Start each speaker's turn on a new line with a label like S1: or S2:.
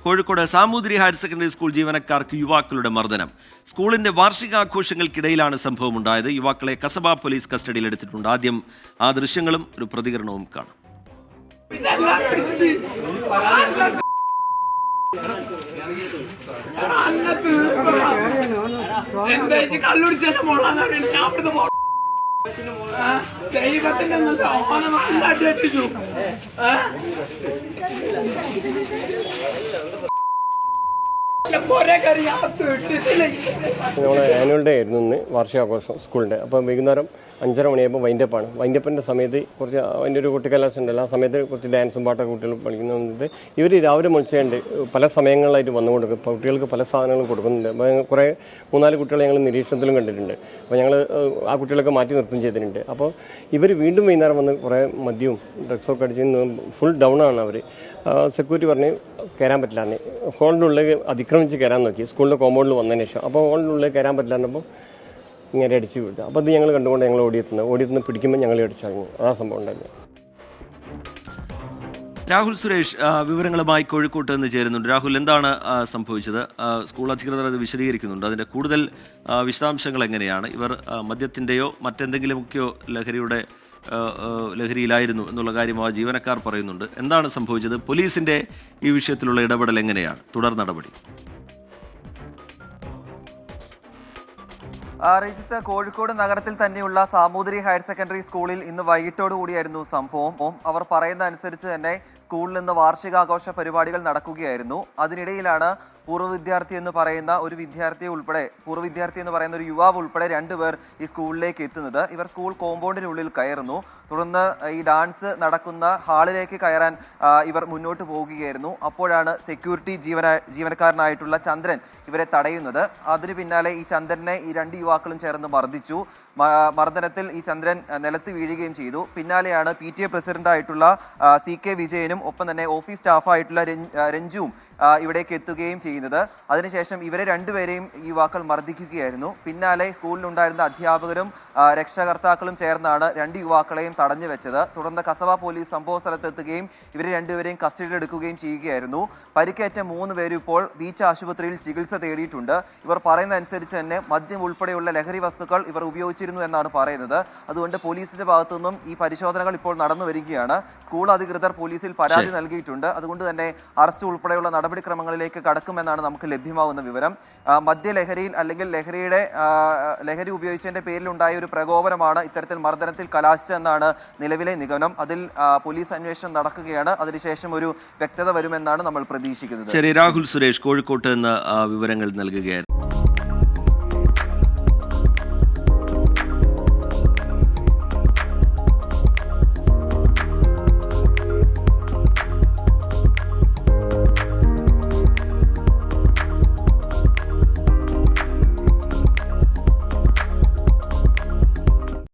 S1: Kozhikode Samoothiri higher secondary school ജീവനക്കാർക്ക് യുവാക്കളുടെ മർദ്ദനം. സ്കൂളിന്റെ വാർഷികാഘോഷങ്ങൾക്കിടയിലാണ് സംഭവം ഉണ്ടായത്. യുവാക്കളെ കസബ പോലീസ് കസ്റ്റഡിയിലെടുത്തിട്ടുണ്ട്. ആദ്യം ആ ദൃശ്യങ്ങളും ഒരു പ്രതികരണവും കാണാം.
S2: ഞങ്ങൾ ആനുവൽ ഡേ ആയിരുന്നു ഇന്ന്, വാർഷികാഘോഷം സ്കൂളിൻ്റെ. അപ്പോൾ വൈകുന്നേരം 5:30 മണിയാകുമ്പോൾ വൈൻഡപ്പാണ്. വൈൻഡപ്പിൻ്റെ സമയത്ത് കുറച്ച് അതിൻ്റെ ഒരു കുട്ടിക്കലാശം ഉണ്ടല്ലോ, ആ സമയത്ത് കുറച്ച് ഡാൻസും പാട്ടൊക്കെ കുട്ടികൾ പഠിക്കുന്നുണ്ട്. ഇവർ രാവിലെ മുളിച്ചുകൊണ്ട് പല സമയങ്ങളിലായിട്ട് വന്നുകൊണ്ട് കുട്ടികൾക്ക് പല സാധനങ്ങളും കൊടുക്കുന്നുണ്ട്. കുറേ 3-4 കുട്ടികളെ ഞങ്ങൾ നിരീക്ഷണത്തിലും കണ്ടിട്ടുണ്ട്. അപ്പോൾ ഞങ്ങൾ ആ കുട്ടികളൊക്കെ മാറ്റി നിർത്തുകയും ചെയ്തിട്ടുണ്ട്. അപ്പോൾ ഇവർ വീണ്ടും വൈകുന്നേരം വന്ന് കുറേ മദ്യവും ഡ്രഗ്സൊക്കെ അടിച്ച് ഫുൾ ഡൗൺ ആണ് അവർ. സെക്യൂരിറ്റി പറഞ്ഞ് കയറാൻ പറ്റില്ലാന്ന്, ഹോളിൻ്റെ ഉള്ളിൽ അതിക്രമിച്ച് കയറാൻ നോക്കി സ്കൂളിൻ്റെ കോമ്പൗണ്ടിൽ വന്നതിന് ശേഷം. അപ്പോൾ ഹോളിൻ്റെ ഉള്ളിൽ കയറാൻ പറ്റില്ലാന്നപ്പോൾ ഇങ്ങനെ അടിച്ച് വിട്ടു. അപ്പോൾ അത് ഞങ്ങൾ കണ്ടുകൊണ്ട് ഞങ്ങൾ ഓടിയെത്തുന്നത് പിടിക്കുമ്പോൾ ഞങ്ങൾ അടിച്ചറിഞ്ഞു. അതാ സംഭവം ഉണ്ടായിരുന്നു.
S1: രാഹുൽ സുരേഷ് വിവരങ്ങളുമായി കോഴിക്കോട്ട് നിന്ന് ചേരുന്നുണ്ട്. രാഹുൽ, എന്താണ് സംഭവിച്ചത്? സ്കൂൾ അധികൃതർ അത് വിശദീകരിക്കുന്നുണ്ട്. അതിൻ്റെ കൂടുതൽ വിശദാംശങ്ങൾ എങ്ങനെയാണ്? ഇവർ മദ്യത്തിൻ്റെയോ മറ്റെന്തെങ്കിലുമൊക്കെയോ ലഹരിയിലായിരുന്നു എന്നുള്ള കാര്യം ആ ജീവനക്കാർ പറയുന്നുണ്ട്. എന്താണ് സംഭവിച്ചത്? പോലീസിന്റെ ഈ വിഷയത്തിലുള്ള ഇടപെടൽ എങ്ങനെയാണ്? തുടർ നടപടി?
S3: റിജിത്ത്, കോഴിക്കോട് നഗരത്തിൽ തന്നെയുള്ള സാമൂതിരി ഹയർ സെക്കൻഡറി സ്കൂളിൽ ഇന്ന് വൈകിട്ടോടുകൂടിയായിരുന്നു സംഭവം. അവർ പറയുന്ന അനുസരിച്ച് തന്നെ സ്കൂളിൽ നിന്ന് വാർഷികാഘോഷ പരിപാടികൾ നടക്കുകയായിരുന്നു. അതിനിടയിലാണ് പൂർവ്വ വിദ്യാർത്ഥി എന്ന് പറയുന്ന ഒരു യുവാവ് ഉൾപ്പെടെ 2 പേർ ഈ സ്കൂളിലേക്ക് എത്തുന്നത്. ഇവർ സ്കൂൾ കോമ്പൗണ്ടിനുള്ളിൽ കയറുന്നു. തുടർന്ന് ഈ ഡാൻസ് നടക്കുന്ന ഹാളിലേക്ക് കയറാൻ ഇവർ മുന്നോട്ട് പോകുകയായിരുന്നു. അപ്പോഴാണ് സെക്യൂരിറ്റി ജീവനക്കാരനായിട്ടുള്ള ചന്ദ്രൻ ഇവരെ തടയുന്നത്. അതിന് പിന്നാലെ ഈ ചന്ദ്രനെ ഈ 2 യുവാക്കളും ചേർന്ന് മർദ്ദിച്ചു. മർദ്ദനത്തിൽ ഈ ചന്ദ്രൻ നിലത്ത് വീഴുകയും ചെയ്തു. പിന്നാലെയാണ് PTA പ്രസിഡന്റായിട്ടുള്ള CK വിജയനും ഒപ്പം തന്നെ ഓഫീസ് സ്റ്റാഫായിട്ടുള്ള രഞ്ജുവും ഇവിടേക്ക് എത്തുകയും ചെയ്യുന്നത്. അതിനുശേഷം ഇവരെ 2 പേരെയും യുവാക്കൾ മർദ്ദിക്കുകയായിരുന്നു. പിന്നാലെ സ്കൂളിലുണ്ടായിരുന്ന അധ്യാപകരും രക്ഷകർത്താക്കളും ചേർന്നാണ് 2 യുവാക്കളെയും തടഞ്ഞു വെച്ചത്. തുടർന്ന് കസബ പോലീസ് സംഭവ സ്ഥലത്തെത്തുകയും ഇവരെ 2 പേരെയും കസ്റ്റഡിയിലെടുക്കുകയും ചെയ്യുകയായിരുന്നു. പരിക്കേറ്റ 3 പേരും ഇപ്പോൾ ബീച്ച് ആശുപത്രിയിൽ ചികിത്സ തേടിയിട്ടുണ്ട്. ഇവർ പറയുന്ന അനുസരിച്ച് തന്നെ മദ്യം ഉൾപ്പെടെയുള്ള ലഹരി വസ്തുക്കൾ ഇവർ ഉപയോഗിച്ചിരുന്നു എന്നാണ് പറയുന്നത്. അതുകൊണ്ട് പോലീസിന്റെ ഭാഗത്തു നിന്നും ഈ പരിശോധനകൾ ഇപ്പോൾ നടന്നു വരികയാണ്. സ്കൂൾ അധികൃതർ പോലീസിൽ പരാതി നൽകിയിട്ടുണ്ട്. അതുകൊണ്ട് തന്നെ അറസ്റ്റ് ഉൾപ്പെടെയുള്ള നടപടിക്രമങ്ങളിലേക്ക് കടക്കുമെന്നാണ് നമുക്ക് ലഭ്യമാകുന്ന വിവരം. മദ്യലഹരിയിൽ അല്ലെങ്കിൽ ലഹരി ഉപയോഗിച്ചതിന്റെ പേരിലുണ്ടായ ഒരു പ്രകോപനമാണ് ഇത്തരത്തിൽ മർദ്ദനത്തിൽ കലാശിച്ചതെന്നാണ് നിലവിലെ നിഗമനം. അതിൽ പോലീസ് അന്വേഷണം നടക്കുകയാണ്. അതിനുശേഷം ഒരു വ്യക്തത വരുമെന്നാണ് നമ്മൾ പ്രതീക്ഷിക്കുന്നത്.
S1: ശരി, രാഹുൽ സുരേഷ് കോഴിക്കോട്ട് നിന്ന് വിവരങ്ങൾ നൽകുകയായിരുന്നു.